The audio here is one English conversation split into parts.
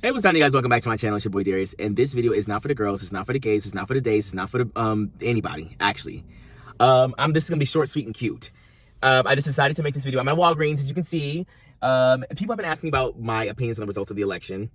Hey, what's up, you guys? Welcome back to my channel. It's your boy Darius, and this video is not for the girls, it's not for the gays, it's not for the days, it's not for the anybody actually. This is gonna be short, sweet, and cute. I just decided to make this video. I'm at Walgreens, as you can see. People have been asking me about my opinions on the results of the election.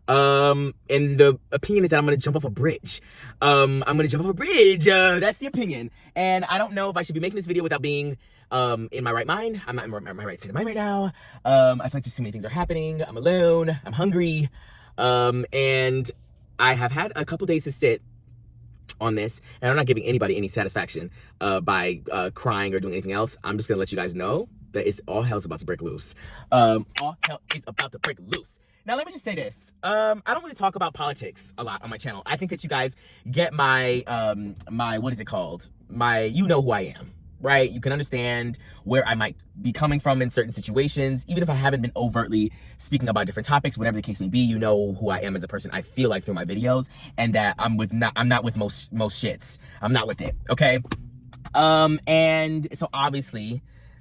And the opinion is that I'm gonna jump off a bridge. I'm gonna jump off a bridge. That's the opinion. And I don't know if I should be making this video without being in my right mind. I'm not in my right state of mind right now. I feel like just too many things are happening. I'm alone. I'm hungry. And I have had a couple days to sit on this, and I'm not giving anybody any satisfaction by crying or doing anything else. I'm just gonna let you guys know that all hell's about to break loose. All hell is about to break loose. Now, let me just say this. I don't really talk about politics a lot on my channel. I think that you guys get my, what is it called? You know who I am, right? You can understand where I might be coming from in certain situations. Even if I haven't been overtly speaking about different topics, whatever the case may be, you know who I am as a person. I feel like through my videos, and that I'm not with most shits. I'm not with it, okay? And so obviously,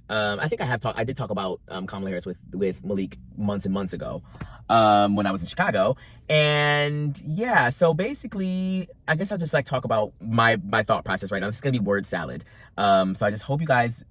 I think I did talk about Kamala Harris with Malik months and months ago when I was in Chicago. And yeah, so basically, I guess I'll just like talk about my thought process right now. This is gonna be word salad. So I just hope you guys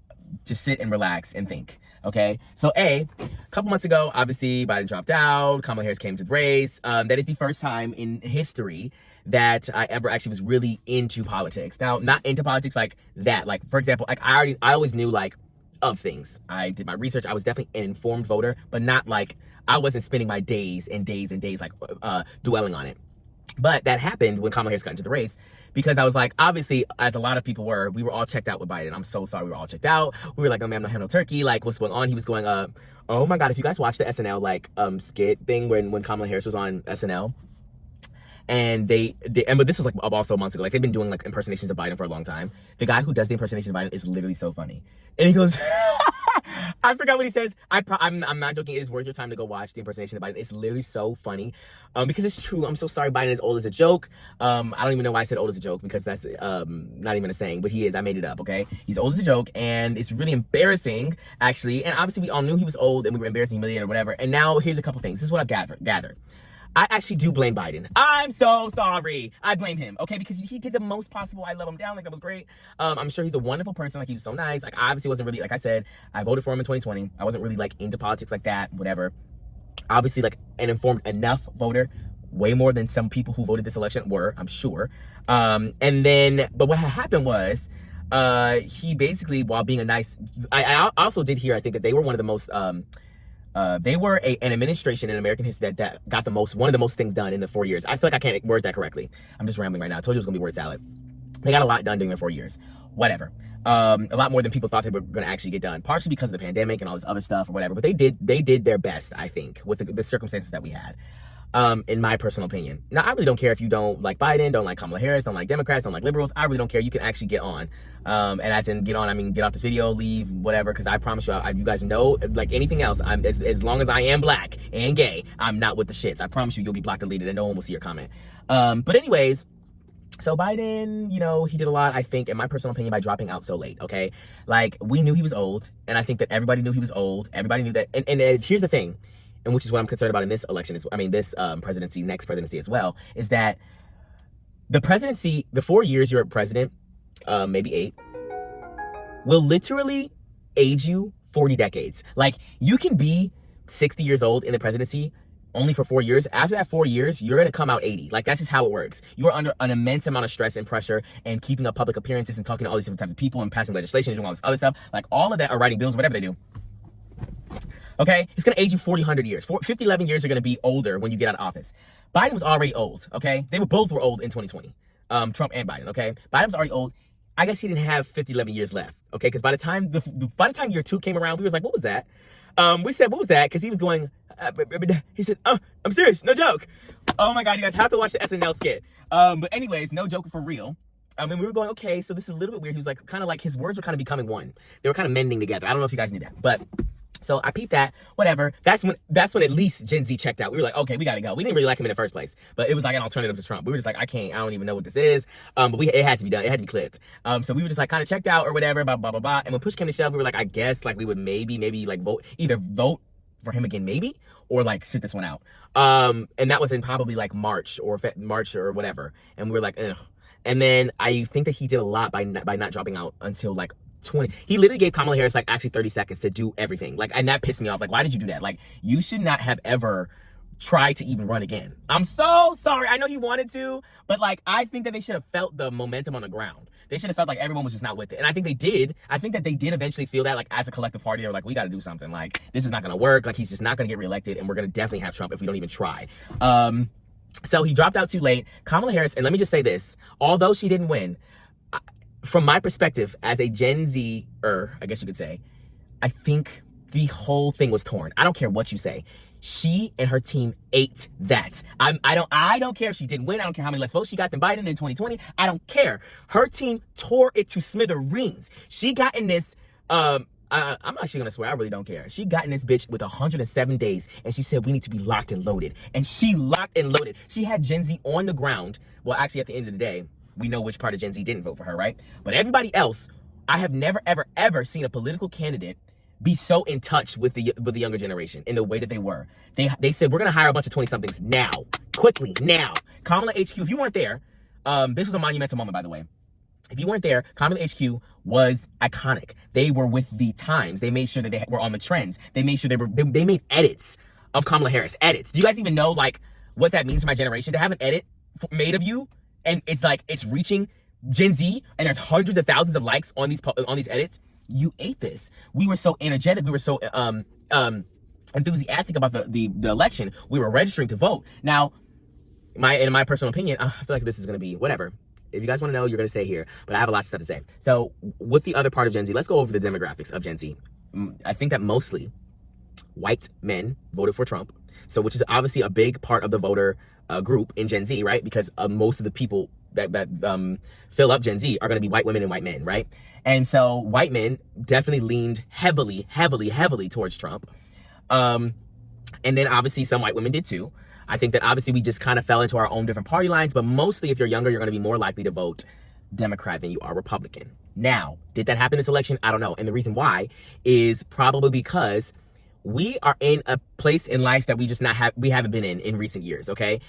just sit and relax and think, okay? So a couple months ago, obviously Biden dropped out, Kamala Harris came to the race. That is the first time in history that I ever actually was really into politics. Now, not into politics like that. Like, for example, like I always knew like of things. I did my research. I was definitely an informed voter, but not like I wasn't spending my days and days and days like dwelling on it. But that happened when Kamala Harris got into the race, because I was like, obviously, as a lot of people were, we were all checked out with Biden. I'm so sorry we were all checked out. We were like, oh man, I'm not having no turkey. Like, what's going on? He was going, oh my God, if you guys watch the SNL like skit thing when Kamala Harris was on SNL, and but this was like also months ago. Like, they've been doing like impersonations of Biden for a long time. The guy who does the impersonation of Biden is literally so funny. And he goes, I forgot what he says. I'm not joking. It is worth your time to go watch the impersonation of Biden. It's literally so funny, because it's true. I'm so sorry. Biden is old as a joke. I don't even know why I said old as a joke, because that's not even a saying, but he is. I made it up. Okay, he's old as a joke, and it's really embarrassing actually. And obviously, we all knew he was old, and we were embarrassed and humiliated or whatever. And now here's a couple things. This is what I've gathered. I actually do blame Biden. I'm so sorry. I blame him, okay? Because he did the most possible. I love him down. Like, that was great. I'm sure he's a wonderful person. Like, he was so nice. Like, I obviously wasn't really, like I said, I voted for him in 2020. I wasn't really, like, into politics like that, whatever. Obviously, like, an informed enough voter, way more than some people who voted this election were, I'm sure. But what happened was, he basically, while being a nice, I also did hear, I think that they were one of the most, they were an administration in American history that got one of the most things done in the 4 years. I feel like I can't word that correctly. I'm just rambling right now. I told you it was gonna be word salad. They got a lot done during their 4 years. Whatever. A lot more than people thought they were gonna actually get done. Partially because of the pandemic and all this other stuff or whatever. But they did their best, I think, with the circumstances that we had. In my personal opinion. Now, I really don't care if you don't like Biden, don't like Kamala Harris, don't like Democrats, don't like liberals. I really don't care. You can actually get on. And as in get on, I mean get off this video, leave, whatever, because I promise you, you guys know, like anything else, as long as I am black and gay, I'm not with the shits. I promise you, you'll be blocked, deleted, and no one will see your comment. But anyways, so Biden, you know, he did a lot, I think, in my personal opinion, by dropping out so late, okay? Like, we knew he was old, and I think that everybody knew he was old. Everybody knew that. And here's the thing, and which is what I'm concerned about in this election, this presidency, next presidency as well, is that the presidency, the 4 years you're president, maybe 8, will literally age you 40 decades. Like, you can be 60 years old in the presidency only for 4 years. After that 4 years, you're gonna come out 80. Like, that's just how it works. You are under an immense amount of stress and pressure, and keeping up public appearances and talking to all these different types of people and passing legislation and doing all this other stuff. Like, all of that, or writing bills, whatever they do. Okay, it's gonna age you 40, 100 years. 50, 11 years are gonna be older when you get out of office. Biden was already old, okay? They both were old in 2020, Trump and Biden, okay? Biden was already old. I guess he didn't have 50, 11 years left, okay? Because by the time year 2 came around, we was like, what was that? We said, what was that? Because he was going, he said, oh, I'm serious, no joke. Oh my God, you guys have to watch the SNL skit. But anyways, no joke for real. And we were going, okay, so this is a little bit weird. He was like, kind of like, his words were kind of becoming one. They were kind of mending together. I don't know if you guys knew that, but so I peeped that, whatever. That's when at least Gen Z checked out. We were like, okay, we gotta go. We didn't really like him in the first place, but it was like an alternative to Trump. We were just like, I don't even know what this is. But it had to be done. It had to be clipped. So we were just like kind of checked out or whatever, blah, blah, blah, blah. And when push came to shove, we were like, I guess like we would maybe like vote for him again, maybe, or like sit this one out. And that was in probably like March or whatever. And we were like, ugh. And then I think that he did a lot by not dropping out until like 20. He literally gave Kamala Harris like actually 30 seconds to do everything. Like, and that pissed me off. Like, why did you do that? Like, you should not have ever tried to even run again. I'm so sorry. I know he wanted to, but like, I think that they should have felt the momentum on the ground. They should have felt like everyone was just not with it. And I think they did. I think that they did eventually feel that, like, as a collective party, they were like, we got to do something. Like, this is not going to work. Like, he's just not going to get reelected, and we're going to definitely have Trump if we don't even try. So he dropped out too late. Kamala Harris, and let me just say this, although she didn't win, from my perspective as a Gen Z-er, I guess you could say, I think the whole thing was torn. I don't care what you say. She and her team ate that. I don't care if she didn't win. I don't care how many less votes she got than Biden in 2020. I don't care. Her team tore it to smithereens. She got in this, I'm actually gonna swear, I really don't care. She got in this bitch with 107 days, and she said we need to be locked and loaded. And she locked and loaded. She had Gen Z on the ground. Well, actually, at the end of the day, we know which part of Gen Z didn't vote for her, right? But everybody else, I have never, ever, ever seen a political candidate be so in touch with the younger generation in the way that they were. They said, we're going to hire a bunch of 20-somethings now, quickly, now. Kamala HQ, if you weren't there, this was a monumental moment, by the way. If you weren't there, Kamala HQ was iconic. They were with the times. They made sure that they were on the trends. They made sure they made edits of Kamala Harris. Edits. Do you guys even know, like, what that means to my generation? To have an edit made of you, and it's like, it's reaching Gen Z, and there's hundreds of thousands of likes on these edits. You ate this. We were so energetic. We were so enthusiastic about the election. We were registering to vote. Now, in my personal opinion, I feel like this is going to be whatever. If you guys want to know, you're going to stay here. But I have a lot of stuff to say. So with the other part of Gen Z, let's go over the demographics of Gen Z. I think that mostly white men voted for Trump. So which is obviously a big part of the voter group in Gen Z, right? Because most of the people that fill up Gen Z are going to be white women and white men, right? And so white men definitely leaned heavily towards Trump. And then obviously some white women did too. I think that obviously we just kind of fell into our own different party lines, but mostly if you're younger, you're going to be more likely to vote Democrat than you are Republican. Now, did that happen this election? I don't know. And the reason why is probably because we are in a place in life that we haven't been in recent years, okay?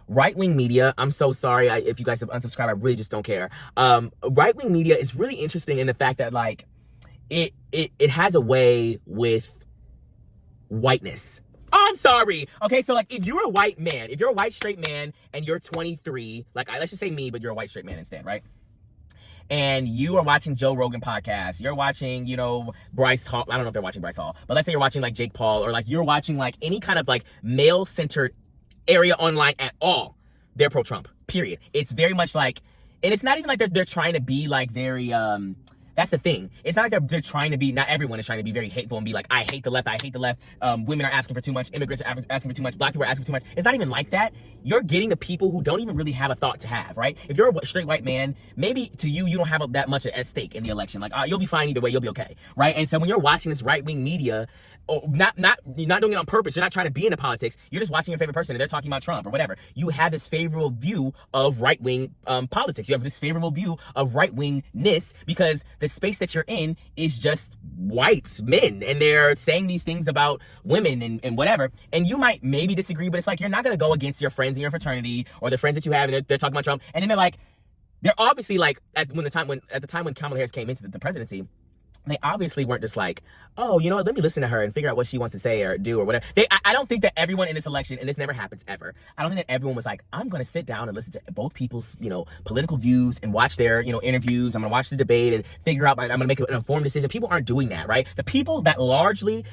Right-wing media, I'm so sorry if you guys have unsubscribed, I really just don't care. Right-wing media is really interesting in the fact that, like, it has a way with whiteness. Oh, I'm sorry. Okay, so, like, if you're a white man, if you're a white straight man and you're 23, like, let's just say me, but you're a white straight man instead, right? And you are watching Joe Rogan podcast, you're watching, Bryce Hall, I don't know if they're watching Bryce Hall, but let's say you're watching, like, Jake Paul, or, like, you're watching, like, any kind of, like, male-centered area online at all, they're pro-Trump, period. It's very much like, and it's not even like they're trying to be, like, very, that's the thing. It's not like they're trying to be, not everyone is trying to be very hateful and be like, I hate the left, women are asking for too much, immigrants are asking for too much, black people are asking for too much. It's not even like that. You're getting the people who don't even really have a thought to have, right? If you're a straight white man, maybe to you don't have that much at stake in the election. Like, you'll be fine either way, you'll be okay, right? And so when you're watching this right-wing media, you're not doing it on purpose, you're not trying to be into politics, you're just watching your favorite person and they're talking about Trump or whatever. You have this favorable view of right-wing politics. You have this favorable view of right-wingness because the space that you're in is just white men and they're saying these things about women and whatever. And you might maybe disagree, but it's like, you're not going to go against your friends in your fraternity or the friends that you have and they're talking about Trump. And then they're obviously like, at the time when Kamala Harris came into the presidency, they obviously weren't just like, oh, you know what, let me listen to her and figure out what she wants to say or do or whatever. I don't think that everyone in this election, and this never happens ever, I don't think that everyone was like, I'm going to sit down and listen to both people's, political views and watch their, interviews. I'm going to watch the debate and figure out, I'm going to make an informed decision. People aren't doing that, right? The people that largely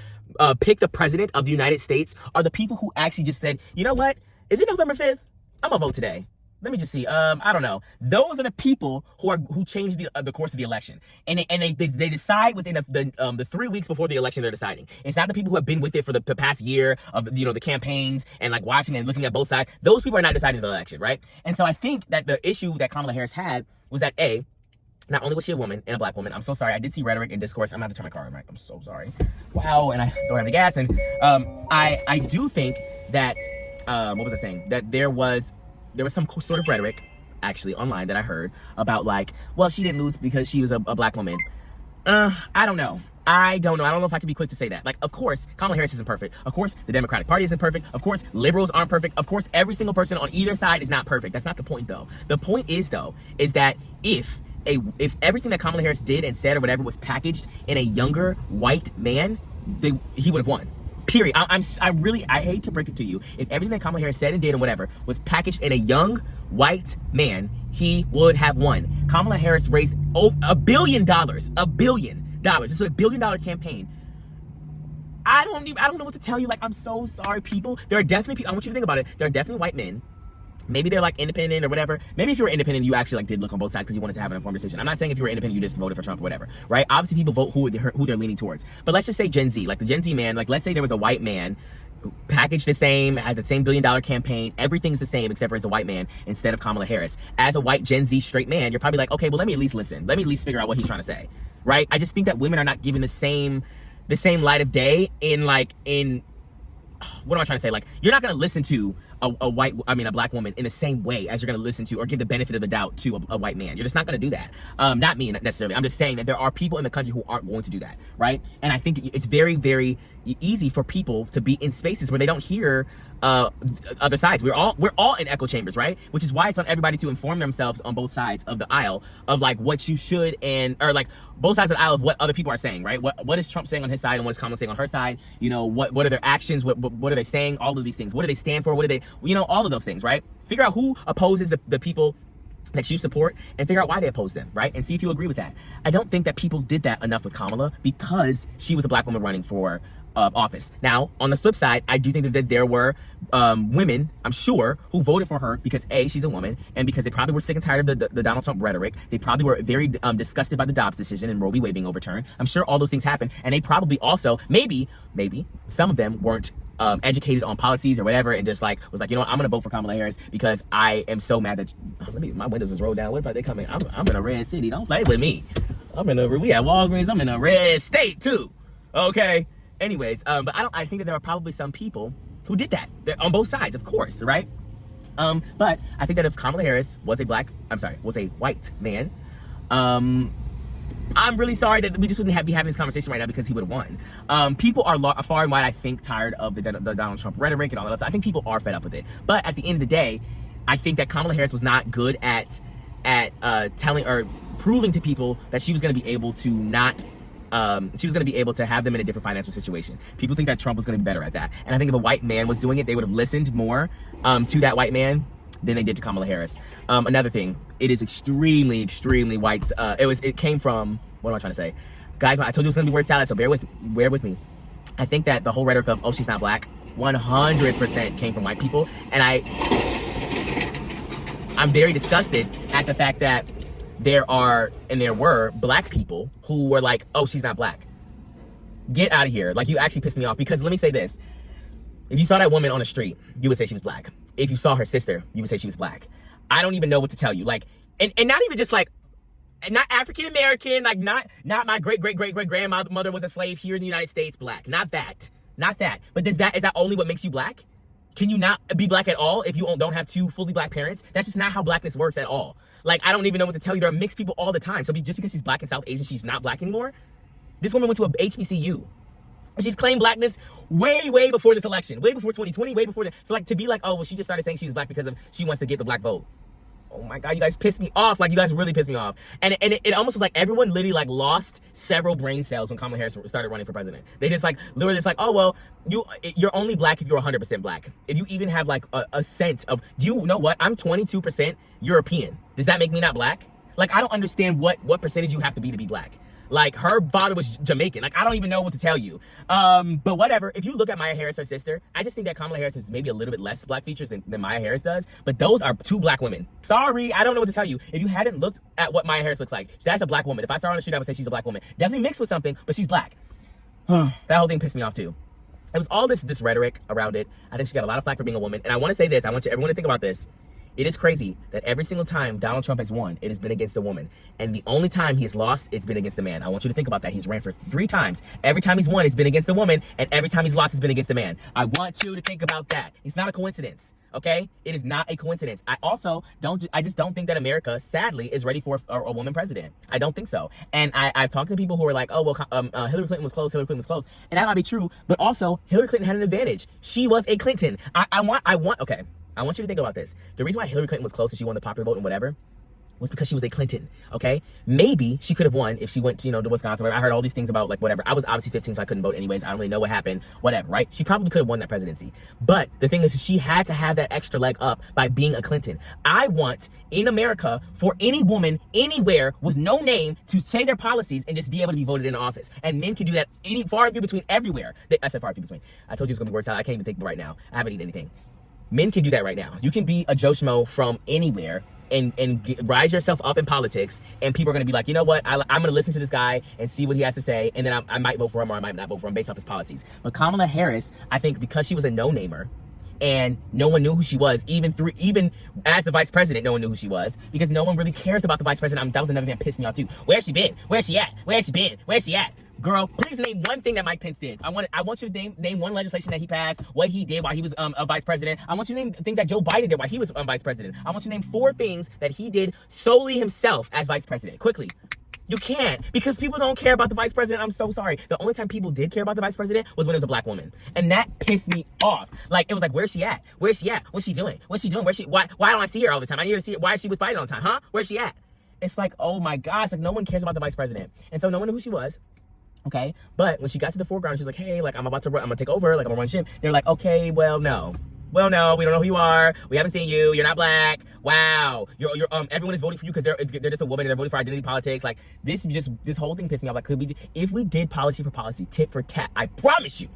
pick the president of the United States are the people who actually just said, you know what, is it November 5th? I'm going to vote today. Let me just see. I don't know. Those are the people who change the course of the election, and they decide within the 3 weeks before the election. They're deciding. It's not the people who have been with it for the past year of the campaigns and like watching and looking at both sides. Those people are not deciding the election, right? And so I think that the issue that Kamala Harris had was that not only was she a woman and a black woman. I'm so sorry. I did see rhetoric and discourse. I'm gonna have to turn my car on, right? I'm so sorry. Wow. And I don't have the gas. And I do think that what was I saying? That there was some sort of rhetoric, actually, online that I heard about like, well, she didn't lose because she was a black woman. I don't know. I don't know. I don't know if I can be quick to say that. Like, of course, Kamala Harris isn't perfect. Of course, the Democratic Party isn't perfect. Of course, liberals aren't perfect. Of course, every single person on either side is not perfect. That's not the point, though. The point is, though, is that if everything that Kamala Harris did and said or whatever was packaged in a younger white man, he would have won. Period. I hate to break it to you. If everything that Kamala Harris said and did and whatever was packaged in a young white man, he would have won. Kamala Harris raised $1 billion. $1 billion. This is a $1 billion campaign. I don't know what to tell you. Like, I'm so sorry, people. There are definitely people. I want you to think about it. There are definitely white men. Maybe they're like independent or whatever. Maybe if you were independent, you actually like did look on both sides because you wanted to have an informed decision. I'm not saying if you were independent, you just voted for Trump or whatever, right? Obviously, people vote who they're leaning towards. But let's just say Gen Z, like the Gen Z man. Like, let's say there was a white man packaged the same, had the same $1 billion campaign. Everything's the same except for it's a white man instead of Kamala Harris. As a white Gen Z straight man, you're probably like, okay, well, let me at least listen. Let me at least figure out what he's trying to say, right? I just think that women are not given the same light of day in what am I trying to say? Like, you're not going to listen to a black woman in the same way as you're going to listen to or give the benefit of the doubt to a white man. You're just not going to do that. Not me necessarily. I'm just saying that there are people in the country who aren't going to do that, right? And I think it's very, very easy for people to be in spaces where they don't hear other sides. We're all in echo chambers, right? Which is why it's on everybody to inform themselves on both sides of the aisle of like what you should or like both sides of the aisle of what other people are saying, right? What is Trump saying on his side and what is Kamala saying on her side? You know, what are their actions? What are they saying? All of these things. What do they stand for? What do they, all of those things, right? Figure out who opposes the people that you support and figure out why they oppose them, right? And see if you agree with that. I don't think that people did that enough with Kamala because she was a black woman running for office. Now, on the flip side, I do think that there were women, I'm sure, who voted for her because A, she's a woman, and because they probably were sick and tired of the Donald Trump rhetoric. They probably were very disgusted by the Dobbs decision and Roe v. Wade being overturned. I'm sure all those things happened, and they probably also, maybe, some of them weren't educated on policies or whatever, and just like was like, I'm gonna vote for Kamala Harris because I am so mad that my windows is rolled down. What about they coming? I'm in a red city. Don't play with me. We at Walgreens. I'm in a red state too. Okay. Anyways, but I think that there are probably some people who did that on both sides, of course, right? But I think that if Kamala Harris was a white man, I'm really sorry that we just wouldn't be having this conversation right now because he would have won. People are far and wide, I think, tired of the Donald Trump rhetoric and all that stuff. I think people are fed up with it. But at the end of the day, I think that Kamala Harris was not good at telling or proving to people that she was going to be able to have them in a different financial situation. People think that Trump was going to be better at that. And I think if a white man was doing it, they would have listened more to that white man than they did to Kamala Harris. Another thing, it is extremely, extremely white. It came from, what am I trying to say? Guys, I told you it was going to be word salad, so bear with me. I think that the whole rhetoric of, oh, she's not black, 100% came from white people. And I'm very disgusted at the fact that there were black people who were like, oh, she's not black. Get out of here. Like, you actually pissed me off because let me say this. If you saw that woman on the street, you would say she was black. If you saw her sister, you would say she was black. I don't even know what to tell you. Like, and not even just like, not African American, like not my great grandmother was a slave here in the United States, black. Not that. But is that only what makes you black? Can you not be black at all if you don't have two fully black parents? That's just not how blackness works at all. Like, I don't even know what to tell you. There are mixed people all the time. So just because she's black and South Asian, she's not black anymore? This woman went to a HBCU. She's claimed blackness way before this election. Way before 2020, way before that. So, like, to be like, oh, well, she just started saying she was black because she wants to get the black vote. Oh my God, you guys pissed me off. Like, you guys really pissed me off. And it almost was like everyone literally like lost several brain cells when Kamala Harris started running for president. They just like, literally just like, oh, well, you're only black if you're 100% black. If you even have like a sense of, do you know what? I'm 22% European. Does that make me not black? Like, I don't understand what percentage you have to be black. Like, her father was Jamaican. Like, I don't even know what to tell you. But whatever. If you look at Maya Harris, her sister, I just think that Kamala Harris has maybe a little bit less black features than Maya Harris does. But those are two black women. Sorry, I don't know what to tell you. If you hadn't looked at what Maya Harris looks like, that's a black woman. If I saw her on the street, I would say she's a black woman. Definitely mixed with something, but she's black. That whole thing pissed me off too. It was all this rhetoric around it. I think she got a lot of flack for being a woman. And I want to say this. I want everyone to think about this. It is crazy that every single time Donald Trump has won, it has been against the woman. And the only time he has lost, it's been against the man. I want you to think about that. He's ran for 3 times. Every time he's won, it's been against the woman. And every time he's lost, it's been against the man. I want you to think about that. It's not a coincidence. Okay? It is not a coincidence. I just don't think that America, sadly, is ready for a woman president. I don't think so. And I've talked to people who are like, oh, well, Hillary Clinton was close, And that might be true. But also, Hillary Clinton had an advantage. She was a Clinton. Okay. I want you to think about this. The reason why Hillary Clinton was close and she won the popular vote and whatever was because she was a Clinton, okay? Maybe she could have won if she went to, to Wisconsin. I heard all these things about, like, whatever. I was obviously 15, so I couldn't vote anyways. I don't really know what happened, whatever, right? She probably could have won that presidency. But the thing is, she had to have that extra leg up by being a Clinton. I want, in America, for any woman anywhere with no name to say their policies and just be able to be voted in office. And men can do that far and few between everywhere. I said far and few between. I told you it was going to be word salad. I can't even think right now. I haven't eaten anything. Men can do that right now. You can be a Joe Schmo from anywhere and rise yourself up in politics, and people are going to be like, you know what, I'm going to listen to this guy and see what he has to say, and then I might vote for him or I might not vote for him based off his policies. But Kamala Harris, I think because she was a no-namer, and no one knew who she was, even as the vice president, no one knew who she was, because no one really cares about the vice president. That was another thing that pissed me off too. Where's she been? Where's she at? Where's she been? Where's she at? Girl, please name one thing that Mike Pence did. I want you to name one legislation that he passed, what he did while he was a vice president. I want you to name things that Joe Biden did while he was vice president. I want you to name 4 things that he did solely himself as vice president. Quickly. You can't, because people don't care about the vice president. I'm so sorry. The only time people did care about the vice president was when it was a black woman. And that pissed me off. Like, it was like, where's she at? Where's she at? What's she doing? What's she doing? Why don't I see her all the time? I need to see her. Why is she with Biden all the time? Huh? Where's she at? It's like, oh my gosh, like, no one cares about the vice president. And so no one knew who she was. Okay, but when she got to the foreground, she was like, hey, like, I'm gonna take over, like, I'm gonna run shit. They're like, okay, well, no, we don't know who you are, we haven't seen you, you're not black, wow, you're everyone is voting for you because they're just a woman and they're voting for identity politics. Like, this whole thing pissed me off. Like, if we did policy for policy, tit for tat, I promise you,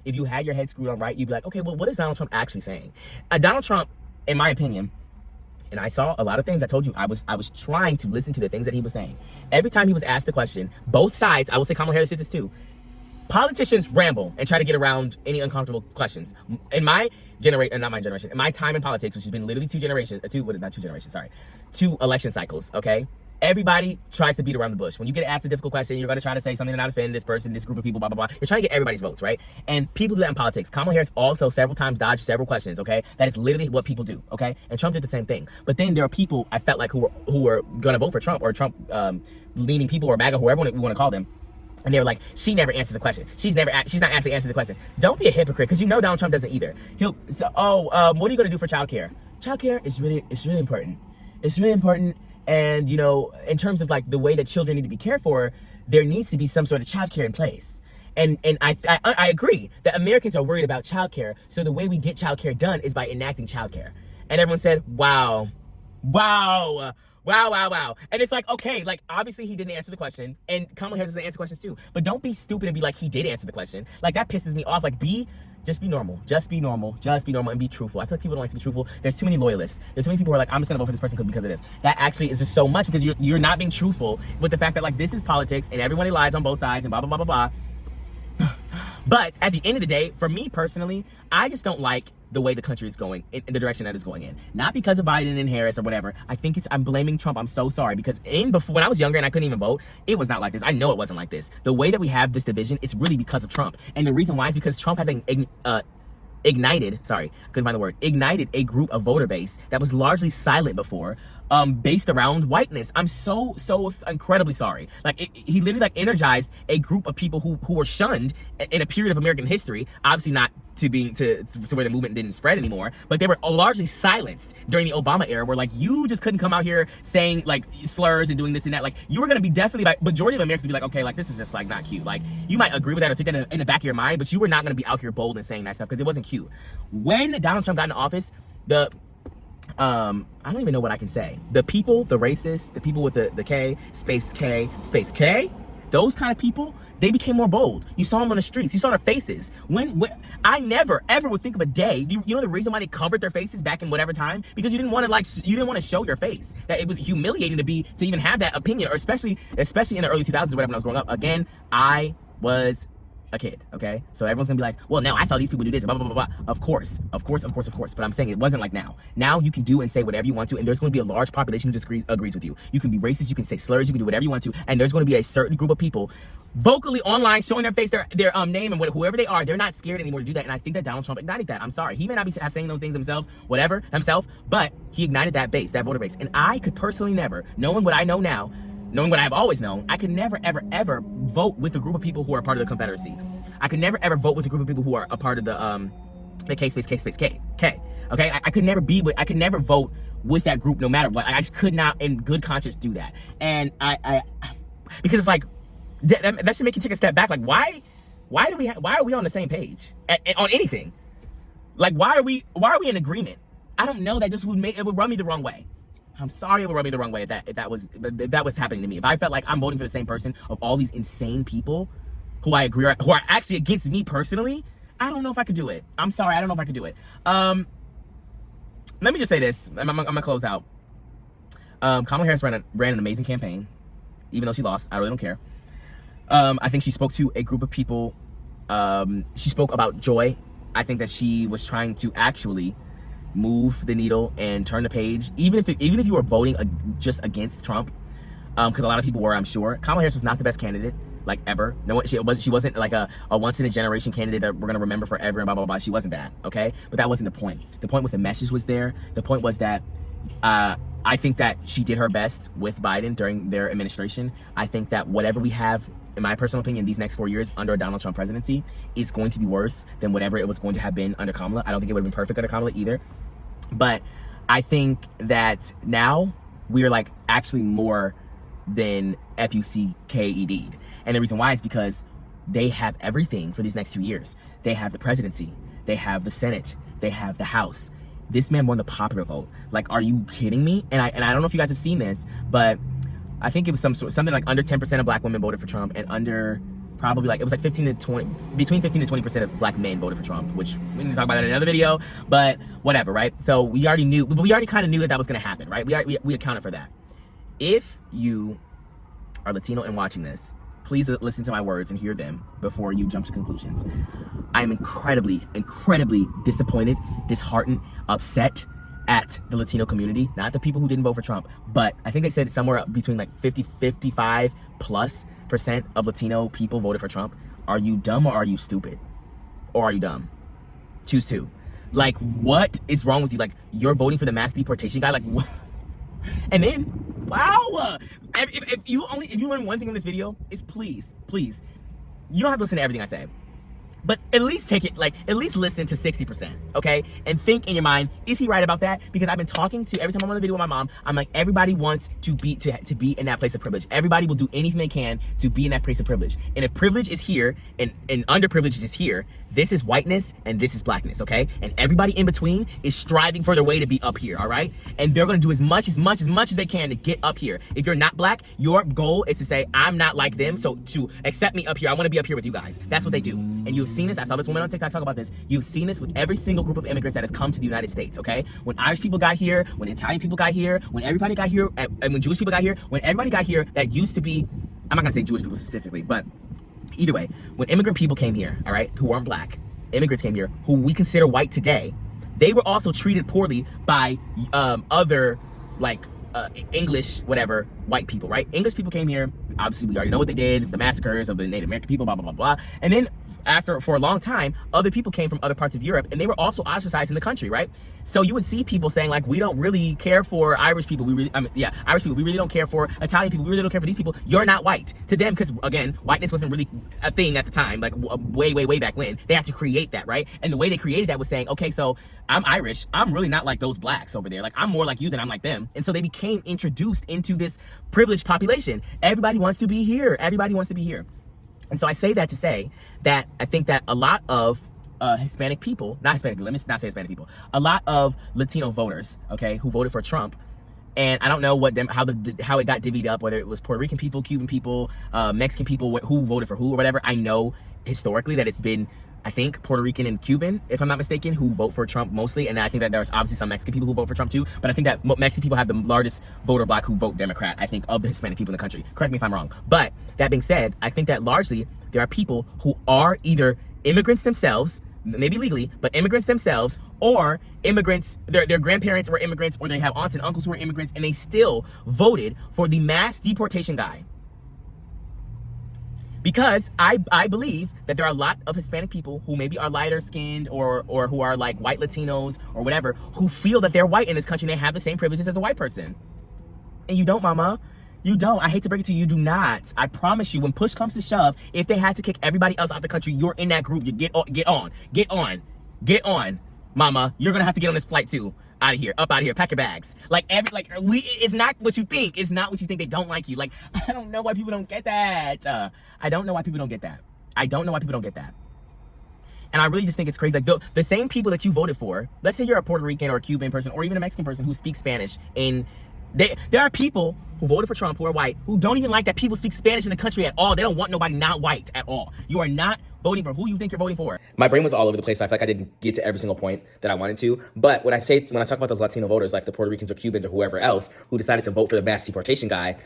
if you had your head screwed on right, you'd be like, okay, well, what is Donald Trump actually saying? Donald Trump, in my opinion, and I saw a lot of things. I told you, I was trying to listen to the things that he was saying. Every time he was asked the question, both sides, I will say Kamala Harris did this too, politicians ramble and try to get around any uncomfortable questions. In my generation, not my generation, in my time in politics, which has been literally 2 election cycles, okay? Everybody tries to beat around the bush. When you get asked a difficult question, you're going to try to say something to not offend this person, this group of people, blah, blah, blah. You're trying to get everybody's votes, right? And people do that in politics. Kamala Harris also several times dodged several questions, okay? That is literally what people do, okay? And Trump did the same thing. But then there are people, I felt like, who were going to vote for Trump, or Trump leaning people, or MAGA, whoever we want to call them. And they were like, she never answers the question. She's not actually answering the question. Don't be a hypocrite, because you know Donald Trump doesn't either. What are you going to do for childcare? Childcare is really important. It's really important. And, in terms of, like, the way that children need to be cared for, there needs to be some sort of childcare in place. And I agree that Americans are worried about childcare. So the way we get childcare done is by enacting childcare. And everyone said, wow. And it's like, okay, like, obviously he didn't answer the question, and Kamala Harris doesn't answer questions too. But don't be stupid and be like, he did answer the question. Like, that pisses me off. Like, just be normal and be truthful. I feel like people don't like to be truthful. There's too many loyalists. There's too many people who are like, I'm just gonna vote for this person because of this. That actually is just so much, because you're not being truthful with the fact that, like, this is politics and everybody lies on both sides and blah, blah, blah, blah, blah. But at the end of the day, for me personally, I just don't like the way the country is going, in the direction that it's going in. Not because of Biden and Harris or whatever. I'm blaming Trump. I'm so sorry, because when I was younger and I couldn't even vote, it was not like this. I know it wasn't like this. The way that we have this division, it's really because of Trump. And the reason why is because Trump has ignited a group of voter base that was largely silent before, based around whiteness. I'm so incredibly sorry. Like, he literally, like, energized a group of people who were shunned in a period of American history, obviously not to where the movement didn't spread anymore, but they were largely silenced during the Obama era, where, like, you just couldn't come out here saying, like, slurs and doing this and that. Like, you were gonna be definitely, like, majority of Americans would be like, okay, like, this is just, like, not cute. Like, you might agree with that or think that in the back of your mind, but you were not gonna be out here bold and saying that stuff, because it wasn't cute. When Donald Trump got in office, I don't even know what I can say. The people, the racists, the people with the K, space K, those kind of people, they became more bold. You saw them on the streets. You saw their faces. When I never, ever would think of a day. You know the reason why they covered their faces back in whatever time? Because you didn't want to show your face. That it was humiliating to even have that opinion, or especially in the early 2000s or whatever, when I was growing up. Again, I was a kid, okay? So everyone's gonna be like, well, now I saw these people do this, blah, blah, blah, blah. Of course. But I'm saying it wasn't like now. Now you can do and say whatever you want to, and there's gonna be a large population who agrees with you. You can be racist, you can say slurs, you can do whatever you want to, and there's gonna be a certain group of people vocally online showing their face, their name, and whoever they are, they're not scared anymore to do that. And I think that Donald Trump ignited that. I'm sorry. He may not be saying those things himself, but he ignited that base, that voter base. And I could personally never, knowing what I know now, knowing what I've always known, I could never, ever, ever vote with a group of people who are part of the Confederacy. I could never, ever vote with a group of people who are a part of the K. Okay? I could never vote with that group no matter what. I just could not, in good conscience, do that. And because it's like, that should make you take a step back. Like, why are we on the same page on anything? Like, why are we in agreement? I don't know. That just it would rub me the wrong way. I'm sorry, it would rub me the wrong way if that was happening to me. If I felt like I'm voting for the same person of all these insane people who I agree who are actually against me personally, I don't know if I could do it. I'm sorry, I don't know if I could do it. Let me just say this. I'm gonna close out. Kamala Harris ran an amazing campaign, even though she lost. I really don't care. I think she spoke to a group of people. She spoke about joy. I think that she was trying to actually move the needle and turn the page, even if you were voting just against Trump, because a lot of people were, I'm sure. Kamala Harris was not the best candidate, like, ever. No, she wasn't like a once in a generation candidate that we're gonna remember forever and blah blah blah. She wasn't that, okay? But that wasn't the point. The point was the message was there. The point was that I think that she did her best with Biden during their administration. I think that whatever we have, in my personal opinion, these next 4 years under a Donald Trump presidency is going to be worse than whatever it was going to have been under Kamala. I don't think it would have been perfect under Kamala either. But I think that now we're like actually more than FUCKED'd. And the reason why is because they have everything for these next 2 years. They have the presidency, they have the Senate, they have the House. This man won the popular vote. Like, are you kidding me? And I don't know if you guys have seen this, but I think it was something like under 10% of black women voted for Trump, and under probably like, it was like between 15 to 20% of black men voted for Trump, which we need to talk about that in another video, but whatever, right? So we already kind of knew that was going to happen, right? We accounted for that. If you are Latino and watching this, please listen to my words and hear them before you jump to conclusions. I am incredibly, incredibly disappointed, disheartened, upset at the Latino community, not the people who didn't vote for Trump, but I think they said somewhere between like 55% of Latino people voted for Trump. Are you dumb or are you stupid? Or are you dumb? Choose two. Like, what is wrong with you? Like, you're voting for the mass deportation guy? Like, what? And then, wow, if you learn one thing from this video, is please, you don't have to listen to everything I say, but at least take it, like, at least listen to 60%, okay? And think in your mind, is he right about that? Because I've been talking to, every time I'm on the video with my mom, I'm like, everybody wants to be in that place of privilege. Everybody will do anything they can to be in that place of privilege. And if privilege is here and underprivilege is here, this is whiteness and this is blackness, okay? And everybody in between is striving for their way to be up here, all right? And they're gonna do as much as they can to get up here. If you're not black, your goal is to say, I'm not like them, so to accept me up here, I wanna be up here with you guys. That's what they do. And you've seen this, I saw this woman on TikTok talk about this. You've seen this with every single group of immigrants that has come to the United States, okay? When Irish people got here, when Italian people got here, when everybody got here, and when Jewish people got here, when everybody got here that used to be, I'm not gonna say Jewish people specifically, but either way, when immigrant people came here, all right, who weren't black, immigrants came here, who we consider white today, they were also treated poorly by other, like, English, whatever, white people, right? English people came here, obviously we already know what they did, the massacres of the Native American people, blah, blah, blah, blah. And then for a long time, other people came from other parts of Europe, and they were also ostracized in the country, right? So you would see people saying, like, we don't really care for Irish people, Irish people, we really don't care for Italian people, we really don't care for these people, you're not white. To them, because again, whiteness wasn't really a thing at the time, like way back when. They had to create that, right? And the way they created that was saying, okay, so I'm Irish, I'm really not like those blacks over there, like I'm more like you than I'm like them. And so they became introduced into this privileged population. Everybody wants to be here, everybody wants to be here. And so I say that to say that I think that a lot of Hispanic people, not Hispanic people, let me not say Hispanic people, a lot of Latino voters, okay, who voted for Trump, and I don't know how it got divvied up, whether it was Puerto Rican people, Cuban people, Mexican people, who voted for who or whatever. I know historically that it's been, I think, Puerto Rican and Cuban, if I'm not mistaken, who vote for Trump mostly. And I think that there's obviously some Mexican people who vote for Trump too. But I think that Mexican people have the largest voter block who vote Democrat, I think, of the Hispanic people in the country. Correct me if I'm wrong. But that being said, I think that largely there are people who are either immigrants themselves, maybe legally, but immigrants themselves, or immigrants, their grandparents were immigrants, or they have aunts and uncles who are immigrants, and they still voted for the mass deportation guy. Because I believe that there are a lot of Hispanic people who maybe are lighter skinned or who are like white Latinos or whatever, who feel that they're white in this country and they have the same privileges as a white person. And you don't, mama. You don't. I hate to break it to you, you do not. I promise you, when push comes to shove, if they had to kick everybody else out the country, you're in that group. You get on, mama. You're gonna have to get on this flight too. Out of here, up out of here, pack your bags. It's not what you think. It's not what you think. They don't like you. Like, I don't know why people don't get that. I don't know why people don't get that. And I really just think it's crazy. Like, the same people that you voted for, let's say you're a Puerto Rican or a Cuban person or even a Mexican person who speaks Spanish, there are people who voted for Trump who are white who don't even like that people speak Spanish in the country at all. They don't want nobody not white at all. You are not voting for who you think you're voting for. My brain was all over the place. So I feel like I didn't get to every single point that I wanted to. But when I talk about those Latino voters, like the Puerto Ricans or Cubans or whoever else who decided to vote for the mass deportation guy,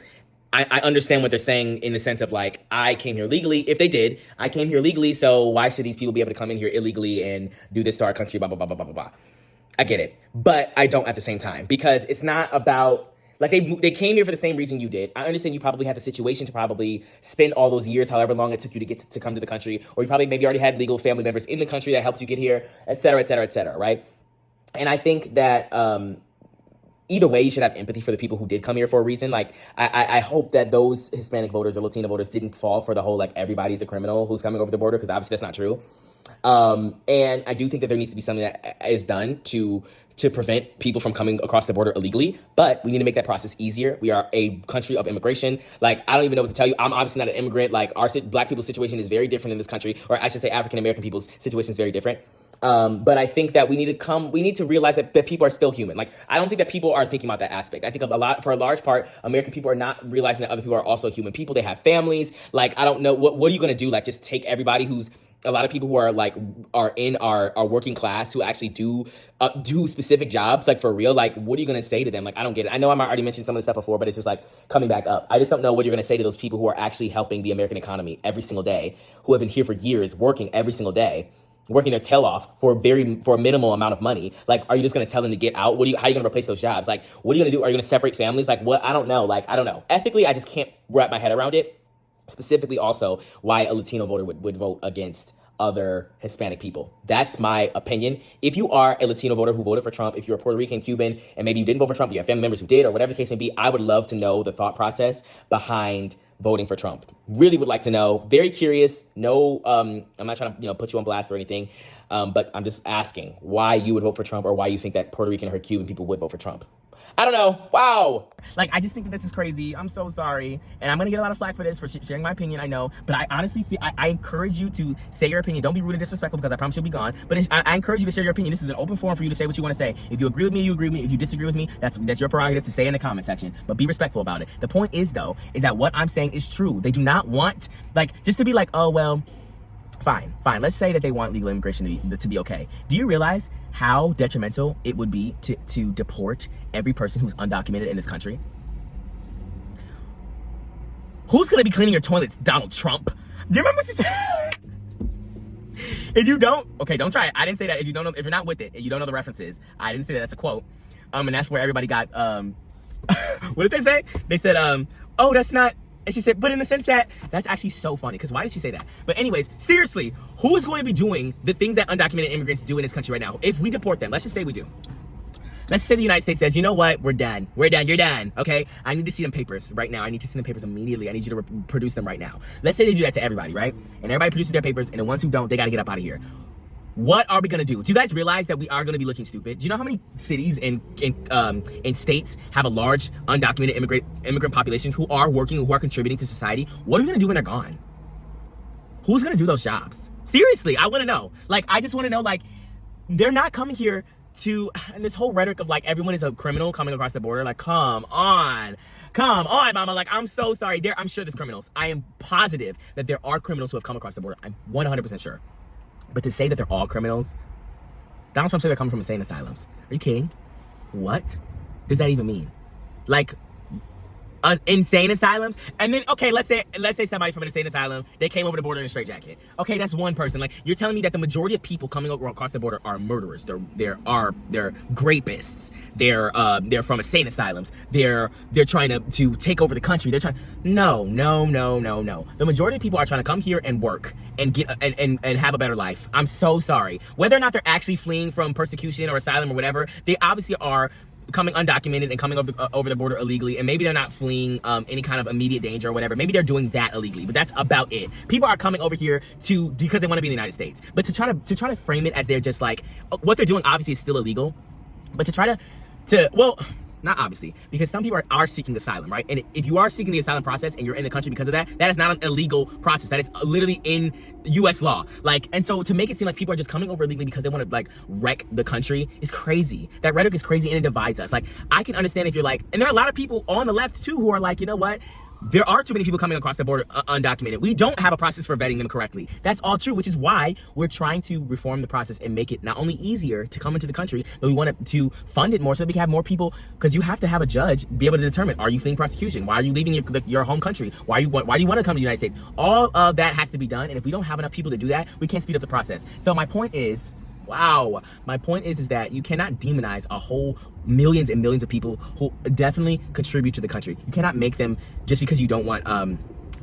I understand what they're saying in the sense of like, I came here legally. If they did, I came here legally, so why should these people be able to come in here illegally and do this to our country, blah, blah, blah, blah, blah, blah, blah. I get it. But I don't at the same time, because it's not about, like, they came here for the same reason you did. I understand you probably had the situation to probably spend all those years, however long it took you to get to come to the country, or you probably maybe already had legal family members in the country that helped you get here, et cetera, et cetera, et cetera, right? And I think that either way, you should have empathy for the people who did come here for a reason. Like, I hope that those Hispanic voters or Latino voters didn't fall for the whole, like, everybody's a criminal who's coming over the border, because obviously that's not true. And I do think that there needs to be something that is done to prevent people from coming across the border illegally, but we need to make that process easier. We are a country of immigration. Like, I don't even know what to tell you. I'm obviously not an immigrant. Like, Black people's situation is very different in this country, or I should say African-American people's situation is very different. But I think that we need to realize that people are still human. Like, I don't think that people are thinking about that aspect. I think for a large part, American people are not realizing that other people are also human people. They have families. Like, I don't know, what are you going to do? Like, just take everybody a lot of people who are in our working class who actually do specific jobs, like, for real. Like, what are you going to say to them? Like, I don't get it. I know I already mentioned some of this stuff before, but it's just like coming back up. I just don't know what you're going to say to those people who are actually helping the American economy every single day, who have been here for years, working every single day, working their tail off for a minimal amount of money. Like, are you just going to tell them to get out? How are you going to replace those jobs? Like, what are you going to do? Are you going to separate families? Like, what? I don't know. Like, I don't know. Ethically, I just can't wrap my head around it. Specifically also why a Latino voter would vote against other Hispanic people. That's my opinion. If you are a Latino voter who voted for Trump, if you're a Puerto Rican, Cuban, and maybe you didn't vote for Trump, but you have family members who did, or whatever the case may be, I would love to know the thought process behind voting for Trump. Really would like to know. Very curious. No, I'm not trying to put you on blast or anything, but I'm just asking why you would vote for Trump, or why you think that Puerto Rican or Cuban people would vote for Trump. I don't know. Wow. Like, I just think that this is crazy. I'm so sorry. And I'm going to get a lot of flack for this, for sharing my opinion, I know. But I honestly feel, I encourage you to say your opinion. Don't be rude and disrespectful, because I promise you'll be gone. But I encourage you to share your opinion. This is an open forum for you to say what you want to say. If you agree with me, you agree with me. If you disagree with me, that's your prerogative to say in the comment section. But be respectful about it. The point is, though, is that what I'm saying is true. They do not want, like, just to be like, oh, well, fine. Let's say that they want legal immigration to be okay. Do you realize how detrimental it would be to deport every person who's undocumented in this country? Who's going to be cleaning your toilets? Donald Trump. Do you remember what she said? If you don't, okay, don't try it. I didn't say that. If you're not with it, and you don't know the references, I didn't say that. That's a quote. And that's where everybody got, what did they say? They said, oh, that's not. And she said, but in the sense that, that's actually so funny, because why did she say that? But anyways, seriously, who is going to be doing the things that undocumented immigrants do in this country right now? If we deport them, let's just say we do. Let's say the United States says, you know what, we're done, you're done, okay? I need to see them papers right now. I need to see them papers immediately. I need you to produce them right now. Let's say they do that to everybody, right? And everybody produces their papers, and the ones who don't, they got to get up out of here. What are we gonna do? Do you guys realize that we are gonna be looking stupid? Do you know how many cities and states have a large undocumented immigrant population who are working, who are contributing to society? What are we gonna do when they're gone? Who's gonna do those jobs? Seriously, I wanna know. Like, I just wanna know, like, they're not coming here and this whole rhetoric of, like, everyone is a criminal coming across the border. Like, come on, mama. Like, I'm so sorry. I'm sure there's criminals. I am positive that there are criminals who have come across the border. I'm 100% sure. But to say that they're all criminals, Donald Trump said they're coming from insane asylums. Are you kidding? What does that even mean? Like, insane asylums, and then okay, let's say somebody from an insane asylum, they came over the border in a straitjacket. Okay, that's one person. Like, you're telling me that the majority of people coming over across the border are murderers, they're rapists, they're from insane asylums, they're trying to take over the country, they're trying. No. The majority of people are trying to come here and work and get and have a better life. I'm so sorry. Whether or not they're actually fleeing from persecution or asylum or whatever, they obviously are coming undocumented and coming over the border illegally, and maybe they're not fleeing any kind of immediate danger or whatever. Maybe they're doing that illegally, but that's about it. People are coming over here because they want to be in the United States, but to try to frame it as they're just like, what they're doing obviously is still illegal, but to try to well, not obviously, because some people are seeking asylum, right? And if you are seeking the asylum process and you're in the country because of that, that is not an illegal process. That is literally in U.S. law. Like, and so to make it seem like people are just coming over illegally because they want to like wreck the country is crazy. That rhetoric is crazy and it divides us. Like, I can understand if you're like, and there are a lot of people on the left too who are like, you know what? There are too many people coming across the border undocumented. We don't have a process for vetting them correctly. That's all true, which is why we're trying to reform the process and make it not only easier to come into the country, but we want to fund it more so that we can have more people, because you have to have a judge be able to determine, are you fleeing prosecution? Why are you leaving your home country? Why do you want to come to the United States? All of that has to be done, and if we don't have enough people to do that, we can't speed up the process. So my point is, my point is that you cannot demonize a whole millions and millions of people who definitely contribute to the country. You cannot make them, just because you don't want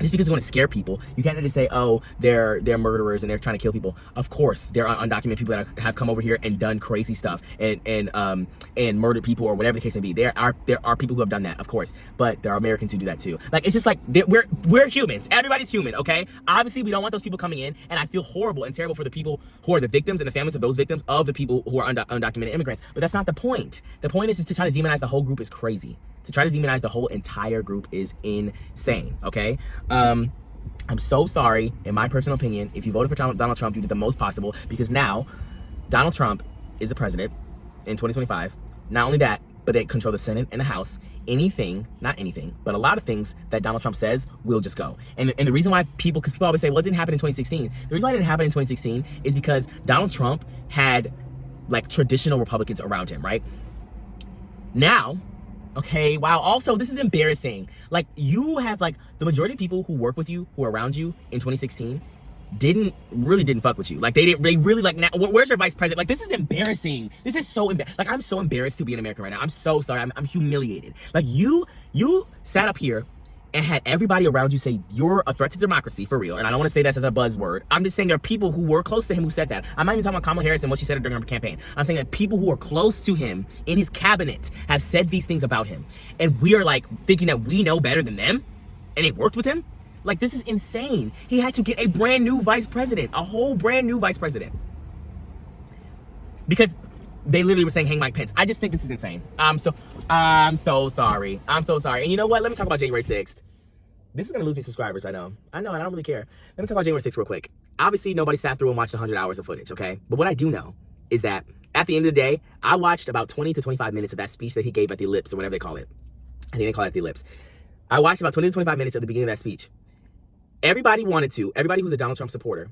just because you want to scare people, you can't just say, oh, they're murderers and they're trying to kill people. Of course, there are undocumented people that have come over here and done crazy stuff and murdered people or whatever the case may be. There are people who have done that, of course, but there are Americans who do that too. Like, it's just like, we're humans. Everybody's human, okay? Obviously, we don't want those people coming in, and I feel horrible and terrible for the people who are the victims and the families of those victims of the people who are undocumented immigrants. But that's not the point. The point is to try to demonize the whole group is crazy. To try to demonize the whole entire group is insane, okay? I'm so sorry, in my personal opinion, if you voted for Donald Trump, you did the most possible, because now Donald Trump is the president in 2025. Not only that, but they control the Senate and the House. Not anything, but a lot of things that Donald Trump says will just go. And the reason why because people always say, well, it didn't happen in 2016. The reason why it didn't happen in 2016 is because Donald Trump had like traditional Republicans around him, right? Now, okay, wow, also, this is embarrassing. Like, you have, like, the majority of people who work with you, who are around you in 2016, didn't fuck with you. Like, they really, like, now, where's your vice president? Like, this is embarrassing. This is so embarrassing. Like, I'm so embarrassed to be an American right now. I'm so sorry. I'm humiliated. Like, you sat up here and had everybody around you say you're a threat to democracy, for real. And I don't want to say that as a buzzword. I'm just saying there are people who were close to him who said that. I'm not even talking about Kamala Harris and what she said during her campaign. I'm saying that people who are close to him in his cabinet have said these things about him. And we are like thinking that we know better than them, and they worked with him. Like, this is insane. He had to get a brand new vice president, a whole brand new vice president, because they literally were saying hang Mike Pence. I just think this is insane. I'm so sorry. I'm so sorry. And you know what? Let me talk about January 6th. This is going to lose me subscribers, I know, and I don't really care. Let me talk about January 6th real quick. Obviously, nobody sat through and watched 100 hours of footage, okay? But what I do know is that at the end of the day, I watched about 20 to 25 minutes of that speech that he gave at the Ellipse, or whatever they call it. I think they call it the Ellipse. I watched about 20 to 25 minutes of the beginning of that speech. Everybody who's a Donald Trump supporter,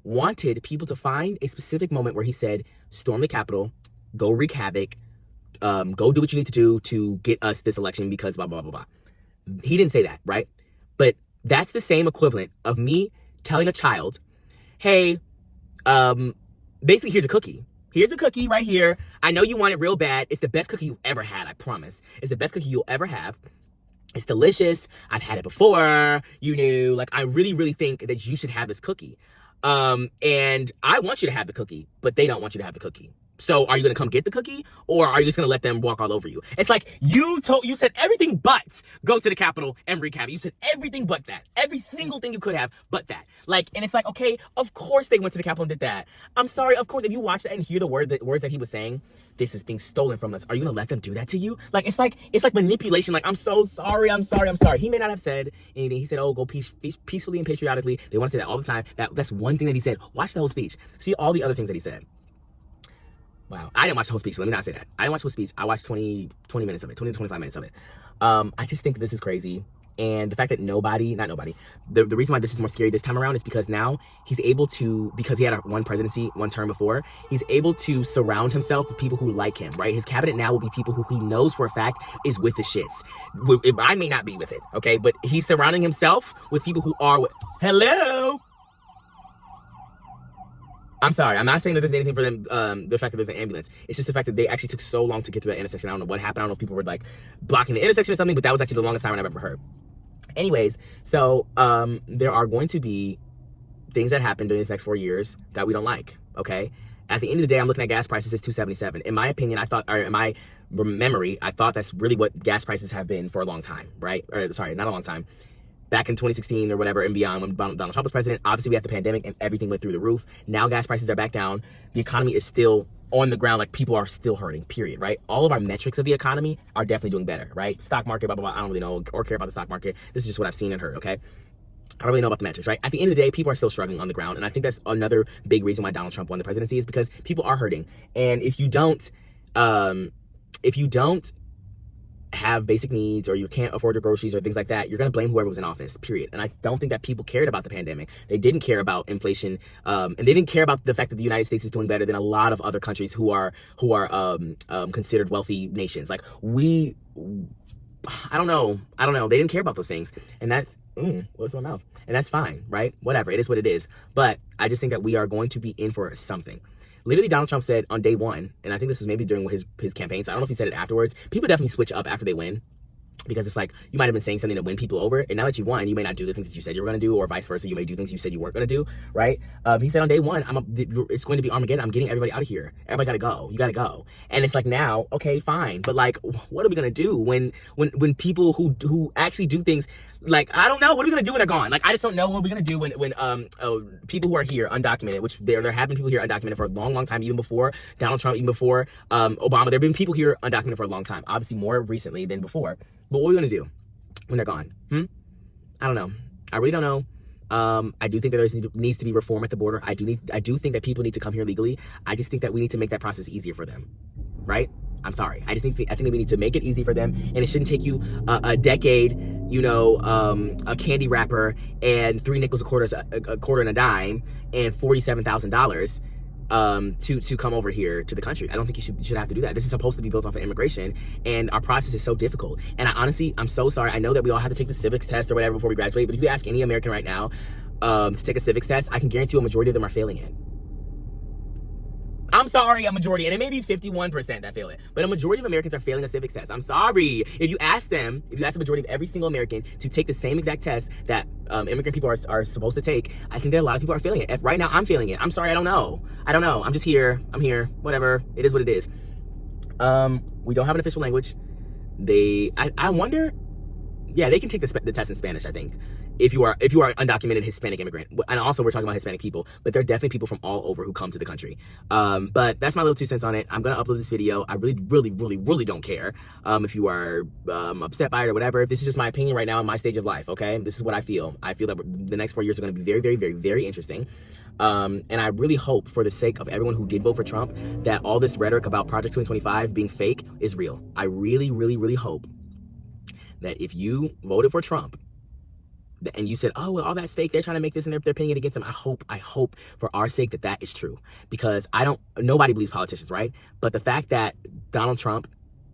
wanted people to find a specific moment where he said, storm the Capitol, go wreak havoc, go do what you need to do to get us this election because blah, blah, blah, blah. He didn't say that, right? But that's the same equivalent of me telling a child, hey, basically, here's a cookie. Here's a cookie right here. I know you want it real bad. It's the best cookie you've ever had, I promise. It's the best cookie you'll ever have. It's delicious. I've had it before. You knew, like, I really, really think that you should have this cookie. And I want you to have the cookie, but they don't want you to have the cookie. So are you going to come get the cookie, or are you just going to let them walk all over you? It's like you said everything but go to the Capitol and wreak havoc. You said everything but that. Every single thing you could have but that. Like, and it's like, okay, of course they went to the Capitol and did that. I'm sorry, of course, if you watch that and hear the words that he was saying, this is being stolen from us. Are you going to let them do that to you? Like, it's like manipulation. Like, I'm so sorry. I'm sorry. He may not have said anything. He said, oh, go peacefully and patriotically. They want to say that all the time. That's one thing that he said. Watch the whole speech. See all the other things that he said. Wow. I didn't watch the whole speech, so let me not say that. I didn't watch the whole speech. I watched 20 minutes of it, 20 to 25 minutes of it. I just think this is crazy. And the fact that the reason why this is more scary this time around is because now he's able to, because he had one term before, he's able to surround himself with people who like him, right? His cabinet now will be people who he knows for a fact is with the shits. I may not be with it, okay? But he's surrounding himself with people who are with, hello? I'm sorry, I'm not saying that there's anything for them, the fact that there's an ambulance. It's just the fact that they actually took so long to get to that intersection. I don't know what happened. I don't know if people were like blocking the intersection or something, but that was actually the longest time I've ever heard. Anyways, so there are going to be things that happen during these next 4 years that we don't like, okay? At the end of the day, I'm looking at gas prices as $2.77. In my opinion, in my memory, I thought that's really what gas prices have been for a long time, right? Or sorry, not a long time. Back in 2016 or whatever and beyond, when Donald Trump was president, obviously we had the pandemic and everything went through the roof. Now gas prices are back down. The economy is still on the ground, like people are still hurting, period, right? All of our metrics of the economy are definitely doing better, right? Stock market, blah, blah, blah. I don't really know or care about the stock market. This is just what I've seen and heard, okay? I don't really know about the metrics, right? At the end of the day, people are still struggling on the ground. And I think that's another big reason why Donald Trump won the presidency is because people are hurting. And if you don't have basic needs or you can't afford your groceries or things like that, you're going to blame whoever was in office, period. And I don't think that people cared about the pandemic. They didn't care about inflation, and they didn't care about the fact that the United States is doing better than a lot of other countries who are considered wealthy nations. Like I don't know. They didn't care about those things. And that's, what's my mouth? And that's fine, right? Whatever, it is what it is. But I just think that we are going to be in for something. Literally, Donald Trump said on day one, and I think this was maybe during his campaign, so I don't know if he said it afterwards, people definitely switch up after they win. Because it's like, you might have been saying something to win people over, and now that you won, you may not do the things that you said you were going to do, or vice versa, you may do things you said you weren't going to do, right? He said on day one, it's going to be Armageddon. I'm getting everybody out of here. Everybody got to go. You got to go. And it's like, now, okay, fine. But like, what are we going to do when people who actually do things, like, I don't know, what are we going to do when they're gone? Like, I just don't know what we're going to do when people who are here undocumented, which there have been people here undocumented for a long, long time, even before Donald Trump, even before Obama. There have been people here undocumented for a long time, obviously more recently than before. But what are we going to do when they're gone? I don't know. I really don't know. I do think that there needs to be reform at the border. I do think that people need to come here legally. I just think that we need to make that process easier for them, right? I'm sorry. I think that we need to make it easy for them, and it shouldn't take you a decade, a candy wrapper and 3 nickels, a quarter and a dime, and $47,000 to come over here to the country. I don't think you should have to do that. This is supposed to be built off of immigration, and our process is so difficult. And I'm so sorry. I know that we all have to take the civics test or whatever before we graduate, but if you ask any American right now to take a civics test, I can guarantee you a majority of them are failing it. I'm sorry, a majority, and it may be 51% that fail it, but a majority of Americans are failing a civics test. I'm sorry. If you ask the majority of every single American to take the same exact test that immigrant people are supposed to take, I think that a lot of people are failing it. Right now, I'm failing it. I'm sorry, I don't know. I'm just here. I'm here. Whatever. It is what it is. We don't have an official language. I wonder, yeah, they can take the test in Spanish, I think, if you are undocumented Hispanic immigrant. And also, we're talking about Hispanic people, but there are definitely people from all over who come to the country. But that's my little 2 cents on it. I'm gonna upload this video. I really, really, really, really don't care if you are upset by it or whatever. This is just my opinion right now in my stage of life, okay? This is what I feel. I feel that the next 4 years are gonna be very, very, very, very interesting. And I really hope, for the sake of everyone who did vote for Trump, that all this rhetoric about Project 2025 being fake is real. I really, really, really hope that if you voted for Trump and you said, oh, well, all that's fake, they're trying to make this and they're pinning it against him, I hope for our sake that is true. Because nobody believes politicians, right? But the fact that Donald Trump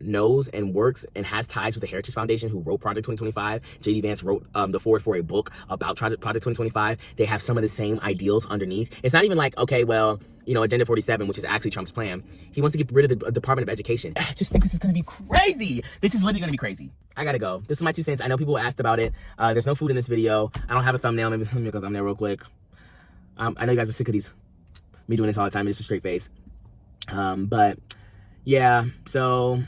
knows and works and has ties with the Heritage Foundation, who wrote Project 2025. J.D. Vance wrote the forward for a book about Project 2025. They have some of the same ideals underneath. It's not even like, okay, well, Agenda 47, which is actually Trump's plan. He wants to get rid of the Department of Education. I just think this is going to be crazy. This is literally going to be crazy. I got to go. This is my 2 cents. I know people asked about it. There's no food in this video. I don't have a thumbnail. Maybe let me make a thumbnail real quick. I know you guys are sick of me doing this all the time. And it's a straight face. But yeah, so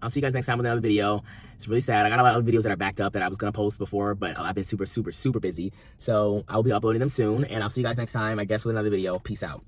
I'll see you guys next time with another video. It's really sad. I got a lot of videos that are backed up that I was going to post before, but I've been super, super, super busy. So I'll be uploading them soon, and I'll see you guys next time, I guess, with another video. Peace out.